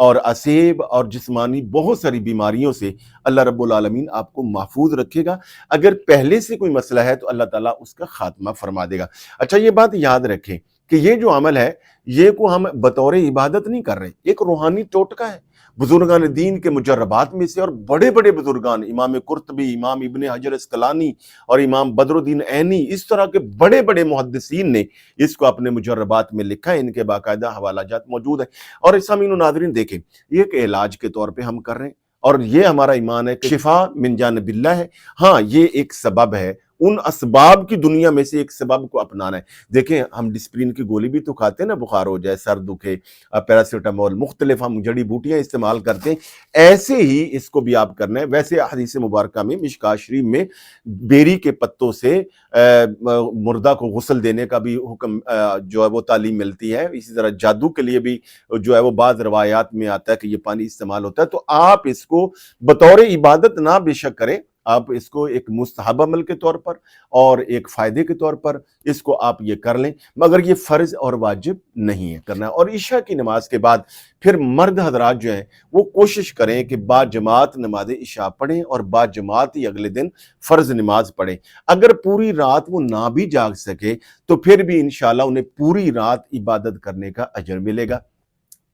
اور اسیب اور جسمانی بہت ساری بیماریوں سے اللہ رب العالمین آپ کو محفوظ رکھے گا۔ اگر پہلے سے کوئی مسئلہ ہے تو اللہ تعالیٰ اس کا خاتمہ فرما دے گا۔ اچھا، یہ بات یاد رکھیں کہ یہ جو عمل ہے یہ کو ہم بطور عبادت نہیں کر رہے، ایک روحانی ٹوٹکا ہے۔ بزرگان دین کے مجربات میں سے اور بڑے بڑے بزرگان، امام قرطبی، امام ابن حجر اسقلانی اور امام بدر الدین عینی، اس طرح کے بڑے بڑے محدثین نے اس کو اپنے مجربات میں لکھا ہے، ان کے باقاعدہ حوالہ جات موجود ہیں۔ اور سامعین و ناظرین دیکھیں، یہ ایک علاج کے طور پہ ہم کر رہے ہیں، اور یہ ہمارا ایمان ہے کہ شفا من جانب اللہ ہے۔ ہاں، یہ ایک سبب ہے، ان اسباب کی دنیا میں سے ایک سبب کو اپنانا ہے۔ دیکھیں، ہم ڈسپرین کی گولی بھی تو کھاتے ہیں نا، بخار ہو جائے، سر دکھے، پیراسیٹامول، مختلف ہم جڑی بوٹیاں استعمال کرتے ہیں، ایسے ہی اس کو بھی آپ کرنا ہے۔ ویسے حدیث مبارکہ میں مشکاۃ شریف میں بیری کے پتوں سے مردہ کو غسل دینے کا بھی حکم جو ہے وہ تعلیم ملتی ہے۔ اسی طرح جادو کے لیے بھی جو ہے وہ بعض روایات میں آتا ہے کہ یہ پانی استعمال ہوتا ہے۔ تو آپ اس کو بطور عبادت نہ بے شک کریں، آپ اس کو ایک مستحب عمل کے طور پر اور ایک فائدے کے طور پر اس کو آپ یہ کر لیں، مگر یہ فرض اور واجب نہیں ہے کرنا۔ اور عشاء کی نماز کے بعد پھر مرد حضرات جو ہیں وہ کوشش کریں کہ با جماعت نماز عشاء پڑھیں اور با جماعت ہی اگلے دن فرض نماز پڑھیں۔ اگر پوری رات وہ نہ بھی جاگ سکے تو پھر بھی انشاءاللہ انہیں پوری رات عبادت کرنے کا اجر ملے گا۔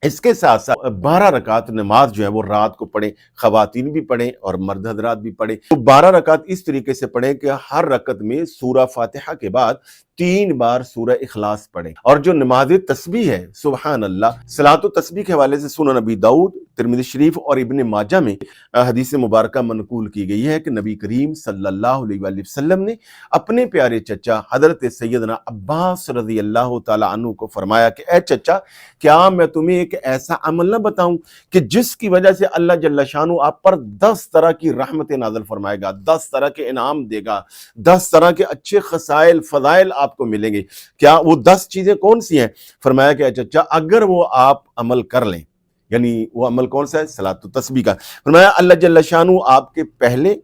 اس کے ساتھ ساتھ 12 رکعت نماز جو ہے وہ رات کو پڑھیں، خواتین بھی پڑھیں اور مرد حضرات بھی پڑھیں۔ تو 12 رکعت اس طریقے سے پڑھیں کہ ہر رکعت میں سورہ فاتحہ کے بعد 3 بار سورہ اخلاص پڑھیں۔ اور جو نماز تسبیح ہے، سبحان اللہ، صلاۃ و تسبیح کے حوالے سے سنن نبی داؤد، ترمذی شریف اور ابن ماجہ میں حدیث مبارکہ منقول کی گئی ہے کہ نبی کریم صلی اللہ علیہ وآلہ وسلم نے اپنے پیارے چچا حضرت سیدنا عباس رضی اللہ تعالیٰ عنہ کو فرمایا کہ اے چچا، کیا میں تمہیں ایک ایسا عمل نہ بتاؤں کہ جس کی وجہ سے اللہ جل شانہ آپ پر 10 طرح کی رحمتیں نازل فرمائے گا، 10 طرح کے انعام دے گا، 10 طرح کے اچھے خصائل فضائل آپ کو ملیں گے؟ کیا وہ 10 چیزیں کون سی ہیں؟ فرمایا کہ چچا، اگر وہ آپ عمل کر لیں، یعنی وہ عمل کون سا ہے؟ صلاۃ و تسبیح کا۔ فرمایا اللہ جل شانہ آپ کے پہلے،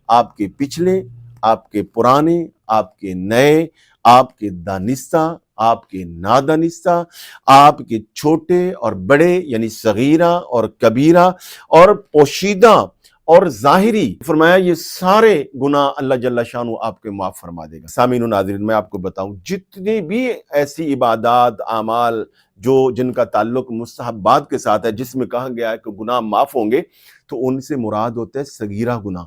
آپ کے پچھلے، آپ کے پرانے، آپ کے نئے، آپ کے دانستہ، آپ کے نادانستہ، آپ کے چھوٹے اور بڑے یعنی صغیرہ اور کبیرہ اور پوشیدہ اور ظاہری، فرمایا یہ سارے گناہ اللہ جل شانہ آپ کے معاف فرما دے گا۔ سامعین و ناظرین، میں آپ کو بتاؤں، جتنی بھی ایسی عبادات، اعمال جن کا تعلق مستحبات کے ساتھ ہے، جس میں کہا گیا ہے کہ گناہ معاف ہوں گے، تو ان سے مراد ہوتا ہے صغیرہ گناہ۔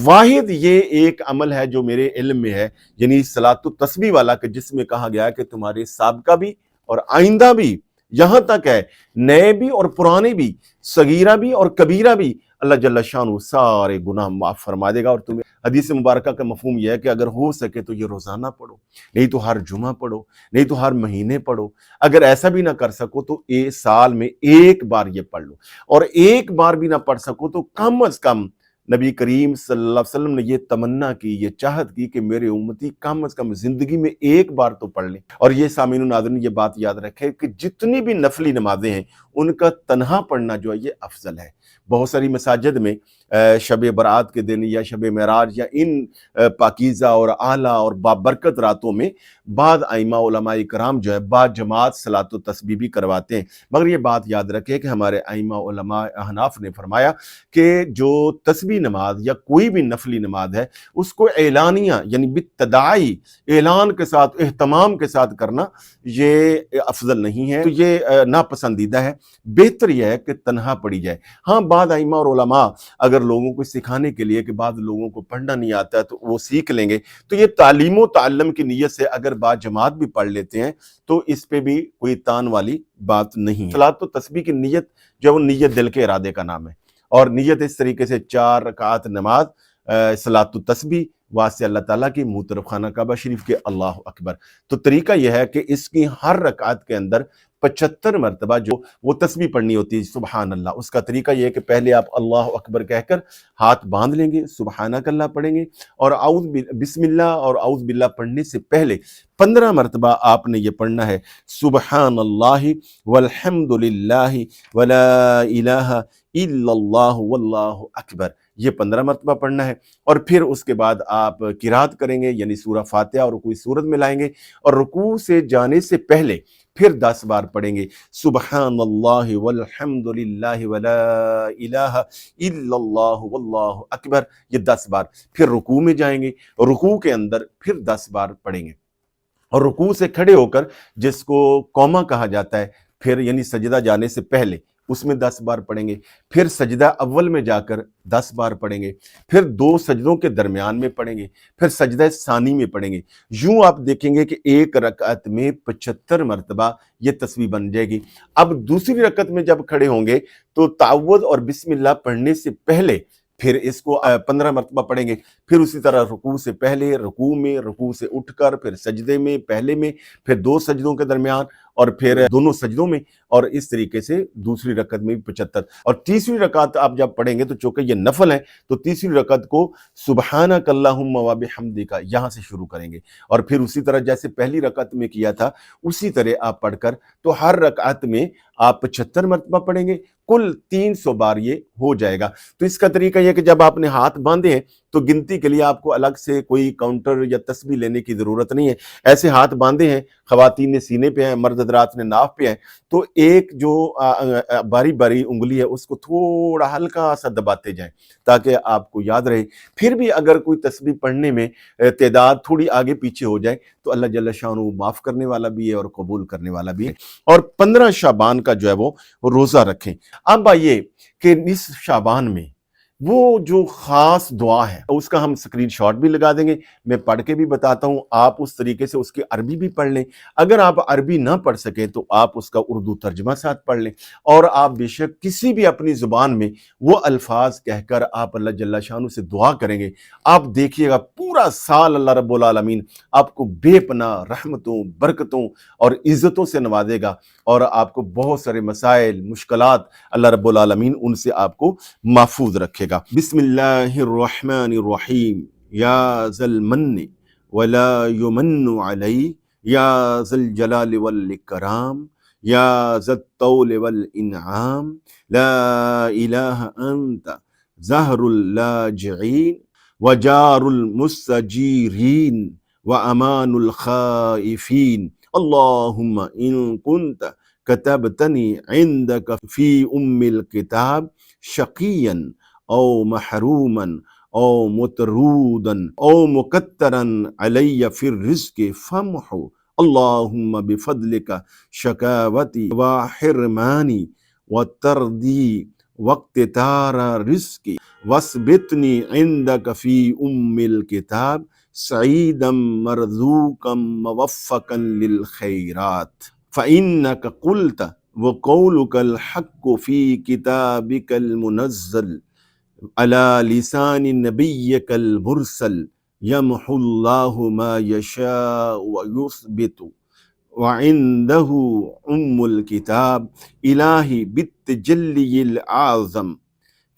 واحد یہ ایک عمل ہے جو میرے علم میں ہے، یعنی صلاۃ التسبیح والا، کہ جس میں کہا گیا ہے کہ تمہارے سابقہ بھی اور آئندہ بھی، یہاں تک ہے نئے بھی اور پرانے بھی، صغیرہ بھی اور کبیرہ بھی، اللہ جل شانہ سارے گناہ معاف فرما دے گا۔ اور تمہیں حدیث مبارکہ کا مفہوم یہ ہے کہ اگر ہو سکے تو یہ روزانہ پڑھو، نہیں تو ہر جمعہ پڑھو، نہیں تو ہر مہینے پڑھو۔ اگر ایسا بھی نہ کر سکو تو ایک سال میں ایک بار یہ پڑھ لو، اور ایک بار بھی نہ پڑھ سکو تو کم از کم نبی کریم صلی اللہ علیہ وسلم نے یہ تمنا کی، یہ چاہت کی کہ میرے امتی کم از کم زندگی میں ایک بار تو پڑھ لیں۔ اور یہ سامعین و ناظرین، یہ بات یاد رکھے کہ جتنی بھی نفلی نمازیں ہیں ان کا تنہا پڑھنا جو ہے یہ افضل ہے۔ بہت ساری مساجد میں شب برات کے دن یا شب معراج یا ان پاکیزہ اور اعلیٰ اور بابرکت راتوں میں بعض ائمہ علماء کرام جو ہے با جماعت صلاۃ و تسبیح بھی کرواتے ہیں، مگر یہ بات یاد رکھے کہ ہمارے ائمہ علماء احناف نے فرمایا کہ جو تسبیح نماز یا کوئی بھی نفلی نماز ہے اس کو اعلانیہ یعنی بالتداعی، اعلان کے ساتھ، اہتمام کے ساتھ کرنا یہ افضل نہیں ہے، تو یہ ناپسندیدہ ہے۔ بہتر یہ ہے کہ تنہا پڑھی جائے۔ ہاں، بعض ائمہ اور علماء اگر لوگوں کو سکھانے کے لیے کہ بعض لوگوں کو پڑھنا نہیں آتا ہے تو وہ سیکھ لیں گے، تو یہ تعلیم و تعلم کی نیت سے اگر با جماعت بھی پڑھ لیتے ہیں تو اس پہ بھی کوئی تان والی بات نہیں ہے۔ صلاۃ و تسبیح کی نیت جو وہ نیت دل کے ارادے کا نام ہے، اور نیت اس طریقے سے 4 رکعت نماز صلاۃ و تسبیح واسطے اللہ تعالیٰ کی منہ طرف خانہ کعبہ شریف کے اللہ اکبر۔ تو طریقہ یہ ہے کہ اس کی ہر رکعت کے اندر 75 مرتبہ جو وہ تسبیح پڑھنی ہوتی ہے، سبحان اللہ۔ اس کا طریقہ یہ ہے کہ پہلے آپ اللہ اکبر کہہ کر ہاتھ باندھ لیں گے، سبحانک اللہ پڑھیں گے، اور بسم اللہ اور اعوذ باللہ پڑھنے سے پہلے 15 مرتبہ آپ نے یہ پڑھنا ہے، سبحان اللہ والحمد للہ ولا الہ الا اللہ واللہ اکبر، یہ 15 مرتبہ پڑھنا ہے۔ اور پھر اس کے بعد آپ قرات کریں گے، یعنی سورہ فاتحہ اور کوئی سورت ملائیں گے، اور رکوع سے جانے سے پہلے پھر 10 بار پڑھیں گے سبحان اللہ والحمد للہ ولا الہ الا اللہ واللہ اکبر، یہ 10 بار۔ پھر رکوع میں جائیں گے، رکوع کے اندر پھر 10 بار پڑھیں گے، اور رکوع سے کھڑے ہو کر جس کو قومہ کہا جاتا ہے، پھر یعنی سجدہ جانے سے پہلے اس میں 10 بار پڑھیں گے، پھر سجدہ اول میں جا کر 10 بار پڑھیں گے، پھر 2 سجدوں کے درمیان میں پڑھیں گے، پھر سجدہ ثانی میں پڑھیں گے۔ یوں آپ دیکھیں گے کہ ایک رکعت میں 75 مرتبہ یہ تسبیح بن جائے گی۔ اب دوسری رکعت میں جب کھڑے ہوں گے تو تعوذ اور بسم اللہ پڑھنے سے پہلے پھر اس کو 15 مرتبہ پڑھیں گے، پھر اسی طرح رکوع سے پہلے، رکوع میں، رکوع سے اٹھ کر، پھر سجدے میں پہلے میں، پھر 2 سجدوں کے درمیان، اور پھر دونوں سجدوں میں، اور اس طریقے سے دوسری رکعت میں بھی 75۔ اور تیسری رکعت آپ جب پڑھیں گے تو چونکہ یہ نفل ہے تو تیسری رکعت کو سبحانک اللہم وبحمدک یہاں سے شروع کریں گے، اور پھر اسی طرح جیسے پہلی رکعت میں کیا تھا اسی طرح آپ پڑھ کر تو ہر رکعت میں آپ 75 مرتبہ پڑھیں گے، کل 300 بار یہ ہو جائے گا۔ تو اس کا طریقہ یہ کہ جب آپ نے ہاتھ باندھے ہیں تو گنتی کے لیے آپ کو الگ سے کوئی کاؤنٹر یا تسبیح لینے کی ضرورت نہیں ہے، ایسے ہاتھ باندھے ہیں، خواتین نے سینے پہ ہیں، مرد حضرات نے ناف پہ ہیں، تو ایک جو باری باری انگلی ہے اس کو تھوڑا ہلکا سا دباتے جائیں تاکہ آپ کو یاد رہے۔ پھر بھی اگر کوئی تسبیح پڑھنے میں تعداد تھوڑی آگے پیچھے ہو جائے تو اللہ جل شانہ معاف کرنے والا بھی ہے اور قبول کرنے والا بھی ہے۔ اور 15 شعبان کا جو ہے وہ روزہ رکھیں۔ اب آئیے کہ نصف شعبان میں وہ جو خاص دعا ہے اس کا ہم اسکرین شاٹ بھی لگا دیں گے، میں پڑھ کے بھی بتاتا ہوں، آپ اس طریقے سے اس کی عربی بھی پڑھ لیں، اگر آپ عربی نہ پڑھ سکیں تو آپ اس کا اردو ترجمہ ساتھ پڑھ لیں، اور آپ بے شک کسی بھی اپنی زبان میں وہ الفاظ کہہ کر آپ اللہ جل شانہ سے دعا کریں گے، آپ دیکھیے گا پورا سال اللہ رب العالمین آپ کو بے پناہ رحمتوں، برکتوں اور عزتوں سے نوازے گا، اور آپ کو بہت سارے مسائل، مشکلات اللہ رب العالمین ان سے آپ کو محفوظ رکھے گا۔ بسم اللہ الرحمن الرحیم، یا ذا المن ولا یمن علی، یا ذا الجلال والاکرام، یا ذا الطول والانعام، لا الہ انت زہر اللاجعین وجار المستجیرین وامان الخائفین، اللہم ان کنت کتبتنی عندک فی الکتاب شقیا او محروما او مترودا او مکترا علی فی الرزق فامحو، اللہم بفضلک شکاوتی وحرمانی وتردی واقتتار رزقی واثبتنی عندک فی الکتاب سعیدا مرزوقا موفقا للخیرات، فإنك قلت وقولك الحق في كتابك المنزل على لسان نبيك المرسل، يمحو الله ما يشاء ويثبت وعنده الكتاب، إلهي بالتجلي الأعظم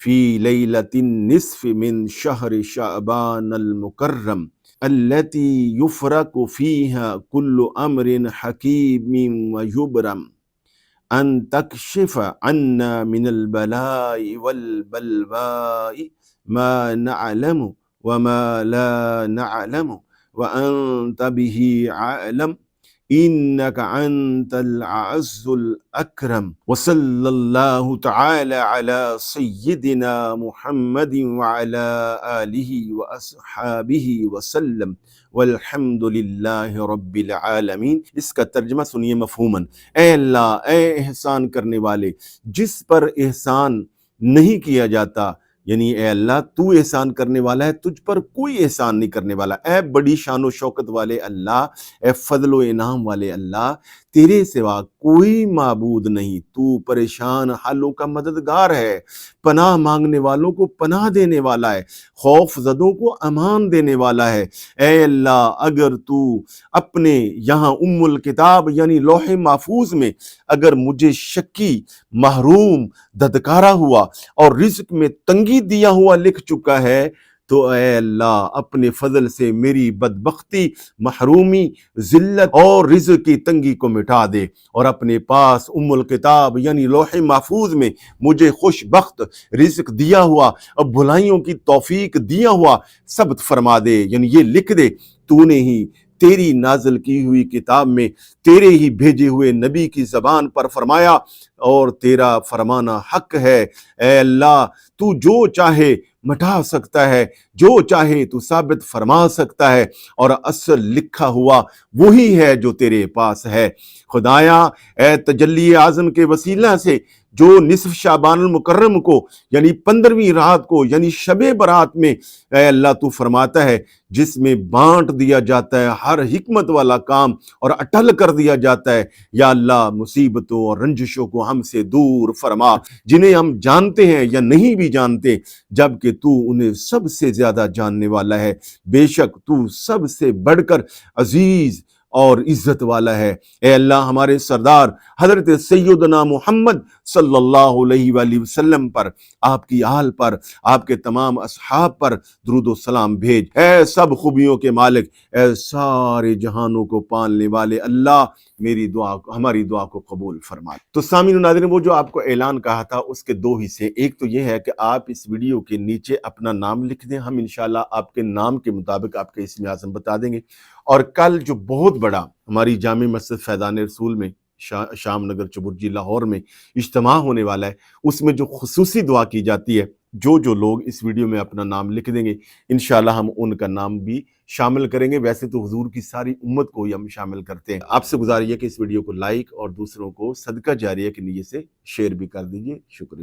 في ليلة النصف من شهر شعبان المكرم التي يفرق فيها كل أمر حكيم ويبرم، أن تكشف عنا من البلاء والبلواء ما نعلم وما لا نعلم وأنت به عالم، إنك أنت العز الأكرم، وصلى الله تعالى على سيدنا محمد وعلى آله وأصحابه وسلم، والحمد للہ رب العالمین۔ اس کا ترجمہ سنیے مفہوماً، اے اللہ، اے احسان کرنے والے، جس پر احسان نہیں کیا جاتا، یعنی اے اللہ تو احسان کرنے والا ہے، تجھ پر کوئی احسان نہیں کرنے والا، اے بڑی شان و شوکت والے اللہ، اے فضل و انعام والے اللہ، تیرے سوا کوئی معبود نہیں، تو پریشان حالوں کا مددگار ہے، پناہ مانگنے والوں کو پناہ دینے والا ہے، خوف زدوں کو امان دینے والا ہے۔ اے اللہ، اگر تو اپنے یہاں الکتاب یعنی لوح محفوظ میں اگر مجھے شکی، محروم، دھتکارا ہوا اور رزق میں تنگی دیا ہوا لکھ چکا ہے تو اے اللہ اپنے فضل سے میری بدبختی، محرومی، ذلت اور رزق کی تنگی کو مٹا دے، اور اپنے پاس الکتاب یعنی لوح محفوظ میں مجھے خوش بخت رزق دیا ہوا اور بھلائیوں کی توفیق دیا ہوا ثبت فرما دے، یعنی یہ لکھ دے تو نے ہی تیری نازل کی ہوئی کتاب میں تیرے ہی بھیجے ہوئے نبی کی زبان پر فرمایا، اور تیرا فرمانا حق ہے۔ اے اللہ تو جو چاہے مٹا سکتا ہے، جو چاہے تو ثابت فرما سکتا ہے، اور اصل لکھا ہوا وہی ہے جو تیرے پاس ہے۔ خدایا اے تجلی اعظم کے وسیلہ سے جو نصف شعبان المکرم کو یعنی 15ویں رات کو یعنی شب برات میں اے اللہ تو فرماتا ہے جس میں بانٹ دیا جاتا ہے ہر حکمت والا کام اور اٹل کر دیا جاتا ہے، یا اللہ مصیبتوں اور رنجشوں کو ہم سے دور فرما، جنہیں ہم جانتے ہیں یا نہیں بھی جانتے، جبکہ تو انہیں سب سے زیادہ جاننے والا ہے۔ بے شک تو سب سے بڑھ کر عزیز اور عزت والا ہے۔ اے اللہ ہمارے سردار حضرت سیدنا محمد صلی اللہ علیہ وآلہ وسلم پر، آپ کی آل پر، آپ کے تمام اصحاب پر درود و سلام بھیج۔ اے سب خوبیوں کے مالک، اے سارے جہانوں کو پالنے والے اللہ، میری دعا ہماری دعا کو قبول فرما۔ تو سامعین و ناظرین، وہ جو آپ کو اعلان کہا تھا اس کے دو حصے، ایک تو یہ ہے کہ آپ اس ویڈیو کے نیچے اپنا نام لکھ دیں، ہم انشاءاللہ آپ کے نام کے مطابق آپ کے اسم اعظم بتا دیں گے۔ اور کل جو بہت بڑا ہماری جامع مسجد فیضان رسول میں شام نگر چبرجی لاہور میں اجتماع ہونے والا ہے، اس میں جو خصوصی دعا کی جاتی ہے، جو لوگ اس ویڈیو میں اپنا نام لکھ دیں گے انشاءاللہ ہم ان کا نام بھی شامل کریں گے۔ ویسے تو حضور کی ساری امت کو ہی ہم شامل کرتے ہیں۔ آپ سے گزارش ہے کہ اس ویڈیو کو لائک اور دوسروں کو صدقہ جاریہ کی نیت سے شیئر بھی کر دیجئے۔ شکریہ۔